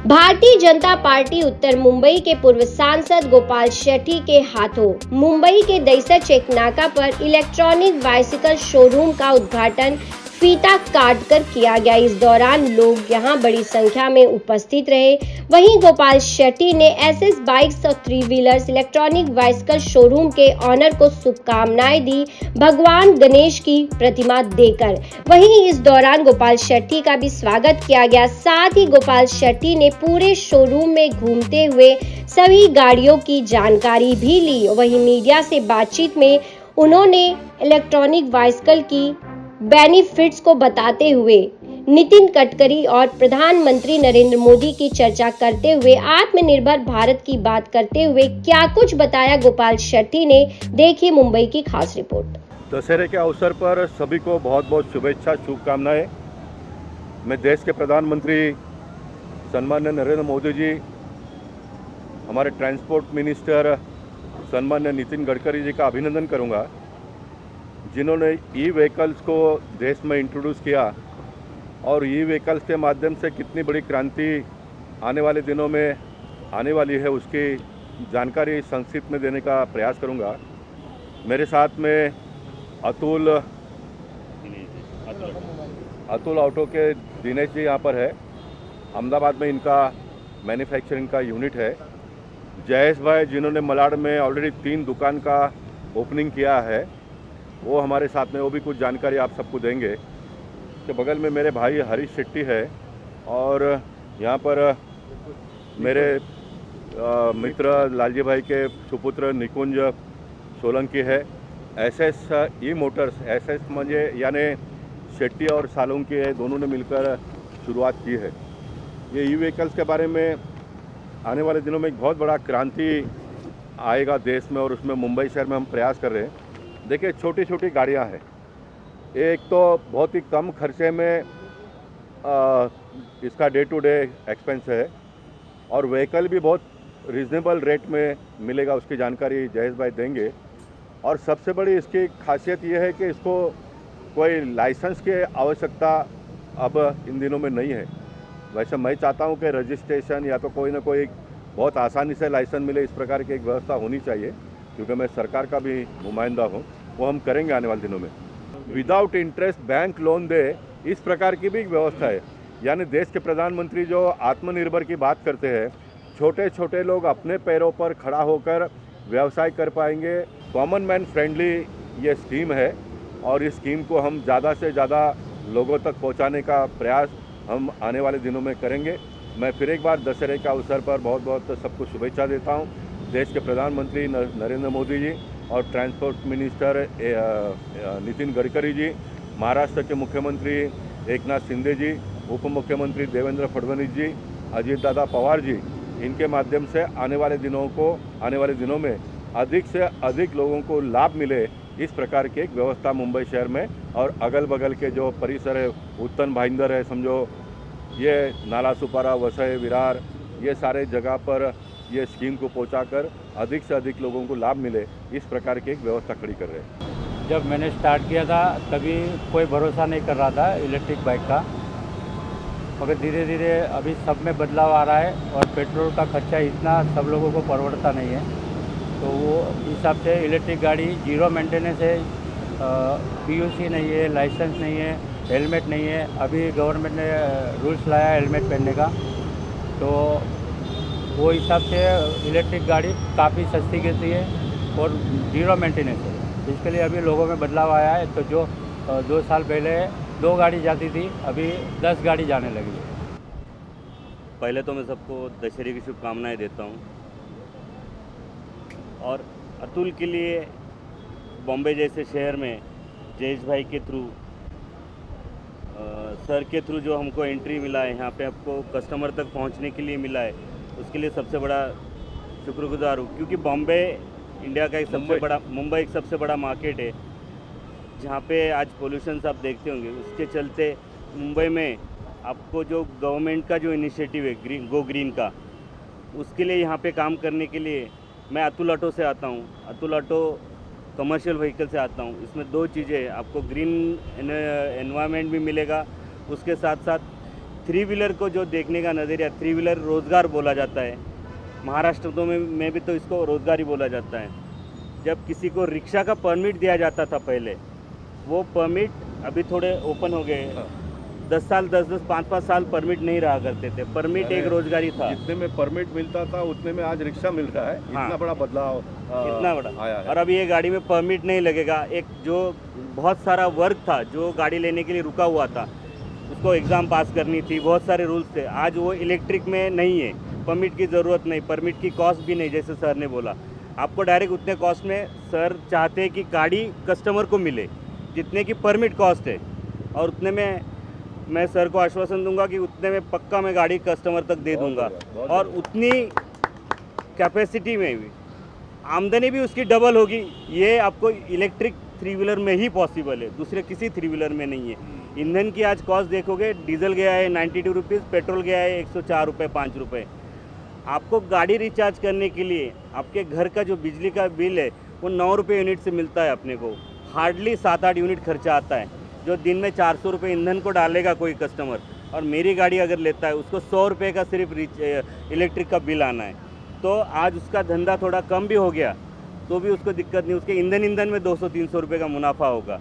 Bharatiya Janata party उत्तर मुंबई के पूर्व सांसद गोपाल शेट्टी के हाथों मुंबई के दहिसर चेक नाका पर इलेक्ट्रॉनिक बाइसिकल शोरूम का उद्घाटन फीता काटकर किया गया। इस दौरान लोग यहां बड़ी संख्या में उपस्थित रहे। वहीं गोपाल शेट्टी ने एसएस बाइक्स और 3 व्हीलर्स इलेक्ट्रॉनिक बाइसिकल शोरूम के ऑनर को शुभकामनाएं दी भगवान गणेश की प्रतिमा देकर। वहीं इस दौरान गोपाल शेट्टी का भी स्वागत किया गया। साथ ही गोपाल शेट्टी ने पूरे शोरूम में घूमते हुए सभी गाड़ियों की जानकारी भी ली। वहीं मीडिया से बातचीत में उन्होंने इलेक्ट्रॉनिक बाइसिकल की बेनिफिट्स को बताते हुए नितिन गडकरी और प्रधानमंत्री नरेंद्र मोदी की चर्चा करते हुए आत्मनिर्भर भारत की बात करते हुए क्या कुछ बताया गोपाल शेट्टी ने। देखिए मुंबई की खास रिपोर्ट। दशहरे के अवसर पर सभी को बहुत बहुत शुभेच्छा, शुभकामनाएं। मैं देश के प्रधानमंत्री सम्मान्य नरेंद्र मोदी जी, हमारे ट्रांसपोर्ट मिनिस्टर सम्मान्य नितिन गडकरी जी का अभिनंदन करूंगा, जिन्होंने ई व्हीकल्स को देश में इंट्रोड्यूस किया और ई व्हीकल्स के माध्यम से कितनी बड़ी क्रांति आने वाले दिनों में आने वाली है, उसकी जानकारी संक्षिप्त में देने का प्रयास करूंगा। मेरे साथ में अतुल ऑटो के दिनेश जी यहाँ पर है। अहमदाबाद में इनका मैन्युफैक्चरिंग का यूनिट है। जयेश भाई, जिन्होंने मलाड में ऑलरेडी 3 दुकान का ओपनिंग किया है, वो हमारे साथ में, वो भी कुछ जानकारी आप सबको देंगे। के बगल में मेरे भाई हरीश शेट्टी है और यहाँ पर मेरे मित्र लालजी भाई के सुपुत्र निकुंज सोलंकी है। एसएस ई मोटर्स, एसएस म्हणजे यानी शेट्टी और सालुंकी है, दोनों ने मिलकर शुरुआत की है। ये ई व्हीकल्स के बारे में आने वाले दिनों में एक बहुत बड़ा क्रांति आएगा देश में और उसमें मुंबई शहर में हम प्रयास कर रहे हैं। देखिए, छोटी छोटी गाड़ियां हैं, एक तो बहुत ही कम खर्चे में इसका डे टू डे एक्सपेंस है और व्हीकल भी बहुत रीज़नेबल रेट में मिलेगा, उसकी जानकारी जयेश भाई देंगे। और सबसे बड़ी इसकी खासियत ये है कि इसको कोई लाइसेंस की आवश्यकता अब इन दिनों में नहीं है। वैसे मैं चाहता हूँ कि रजिस्ट्रेशन या तो कोई ना कोई बहुत आसानी से लाइसेंस मिले, इस प्रकार की एक व्यवस्था होनी चाहिए, क्योंकि मैं सरकार का भी नुमाइंदा हूँ। वो हम करेंगे आने वाले दिनों में। विदाउट इंटरेस्ट बैंक लोन दे, इस प्रकार की भी एक व्यवस्था है। यानी देश के प्रधानमंत्री जो आत्मनिर्भर की बात करते हैं, छोटे छोटे लोग अपने पैरों पर खड़ा होकर व्यवसाय कर पाएंगे। कॉमन मैन फ्रेंडली ये स्कीम है और इस स्कीम को हम ज़्यादा से ज़्यादा लोगों तक पहुँचाने का प्रयास हम आने वाले दिनों में करेंगे। मैं फिर एक बार दशहरे के अवसर पर बहुत बहुत सबको शुभेच्छा देता हूँ। देश के प्रधानमंत्री नरेंद्र मोदी जी और ट्रांसपोर्ट मिनिस्टर नितिन गडकरी जी, महाराष्ट्र के मुख्यमंत्री एकनाथ शिंदे जी, उप मुख्यमंत्री देवेंद्र फडणवीस जी, अजीत दादा पवार जी, इनके माध्यम से आने वाले दिनों में अधिक से अधिक लोगों को लाभ मिले, इस प्रकार की एक व्यवस्था मुंबई शहर में और अगल बगल के जो परिसर है, उत्तन भाईंदर है, समझो ये नाला सुपारा, वसई, विरार, ये सारे जगह पर ये स्कीम को पहुंचाकर अधिक से अधिक लोगों को लाभ मिले, इस प्रकार की एक व्यवस्था खड़ी कर रहे हैं। जब मैंने स्टार्ट किया था तभी कोई भरोसा नहीं कर रहा था इलेक्ट्रिक बाइक का, मगर धीरे धीरे अभी सब में बदलाव आ रहा है और पेट्रोल का खर्चा इतना सब लोगों को परवड़ता नहीं है। तो वो हिसाब से इलेक्ट्रिक गाड़ी जीरो मेंटेनेंस है, पीयूसी नहीं है, लाइसेंस नहीं है, हेलमेट नहीं है। अभी गवर्नमेंट ने रूल्स लाया हेलमेट पहनने का, तो वो हिसाब से इलेक्ट्रिक गाड़ी काफ़ी सस्ती गिरती है और जीरो मेंटेनेंस है। इसके लिए अभी लोगों में बदलाव आया है। तो जो 2 साल पहले 2 गाड़ी जाती थी, अभी 10 गाड़ी जाने लगी है। पहले तो मैं सबको दशहरे की शुभकामनाएं देता हूं और अतुल के लिए बॉम्बे जैसे शहर में जयेश भाई के थ्रू, सर के थ्रू जो हमको एंट्री मिला है, यहाँ पे आपको कस्टमर तक पहुँचने के लिए मिला है, उसके लिए सबसे बड़ा शुक्रगुजार हूँ। क्योंकि बॉम्बे इंडिया का मुंबई एक सबसे बड़ा मार्केट है, जहाँ पे आज पोल्यूशन आप देखते होंगे। उसके चलते मुंबई में आपको जो गवर्नमेंट का जो इनिशिएटिव है गो ग्रीन का, उसके लिए यहाँ पे काम करने के लिए मैं अतुल ऑटो से आता हूँ। अतुल ऑटो कमर्शियल व्हीकल से आता हूँ। इसमें 2 चीज़ें, आपको ग्रीन एनवायरनमेंट भी मिलेगा, उसके साथ साथ थ्री व्हीलर को जो देखने का नज़रिया, थ्री व्हीलर रोज़गार बोला जाता है, महाराष्ट्र तो में भी तो इसको रोज़गार ही बोला जाता है। जब किसी को रिक्शा का परमिट दिया जाता था पहले, वो परमिट अभी थोड़े ओपन हो गए। 10 साल 5-5 साल परमिट नहीं रहा करते थे। परमिट एक रोजगारी था। जितने में परमिट मिलता था उतने में आज रिक्शा मिल रहा है। हाँ। इतना बड़ा बदलाव इतना बड़ा आया है। और अभी ये गाड़ी में परमिट नहीं लगेगा। एक जो बहुत सारा वर्क था, जो गाड़ी लेने के लिए रुका हुआ था, उसको एग्ज़ाम पास करनी थी, बहुत सारे रूल्स थे, आज वो इलेक्ट्रिक में नहीं है। परमिट की ज़रूरत नहीं, परमिट की कॉस्ट भी नहीं, जैसे सर ने बोला। आपको डायरेक्ट उतने कॉस्ट में सर चाहते हैं कि गाड़ी कस्टमर को मिले जितने की परमिट कॉस्ट है, और उतने में मैं सर को आश्वासन दूंगा कि उतने में पक्का मैं गाड़ी कस्टमर तक दे दूंगा। और उतनी कैपेसिटी में भी आमदनी भी उसकी डबल होगी। ये आपको इलेक्ट्रिक थ्री व्हीलर में ही पॉसिबल है, दूसरे किसी थ्री व्हीलर में नहीं है। ईंधन की आज कॉस्ट देखोगे, डीजल गया है 92 रुपीज़, पेट्रोल गया है 104 रुपये 5 रुपये। आपको गाड़ी रिचार्ज करने के लिए आपके घर का जो बिजली का बिल है वो 9 रुपये यूनिट से मिलता है अपने को। हार्डली 7-8 यूनिट खर्चा आता है, जो दिन में 400 रुपये ईंधन को डालेगा कोई कस्टमर। और मेरी गाड़ी अगर लेता है उसको 100 रुपये का सिर्फ इलेक्ट्रिक का बिल आना है। तो आज उसका धंधा थोड़ा कम भी हो गया तो भी उसको दिक्कत नहीं, उसके ईंधन में 200-300 रुपये का मुनाफा होगा।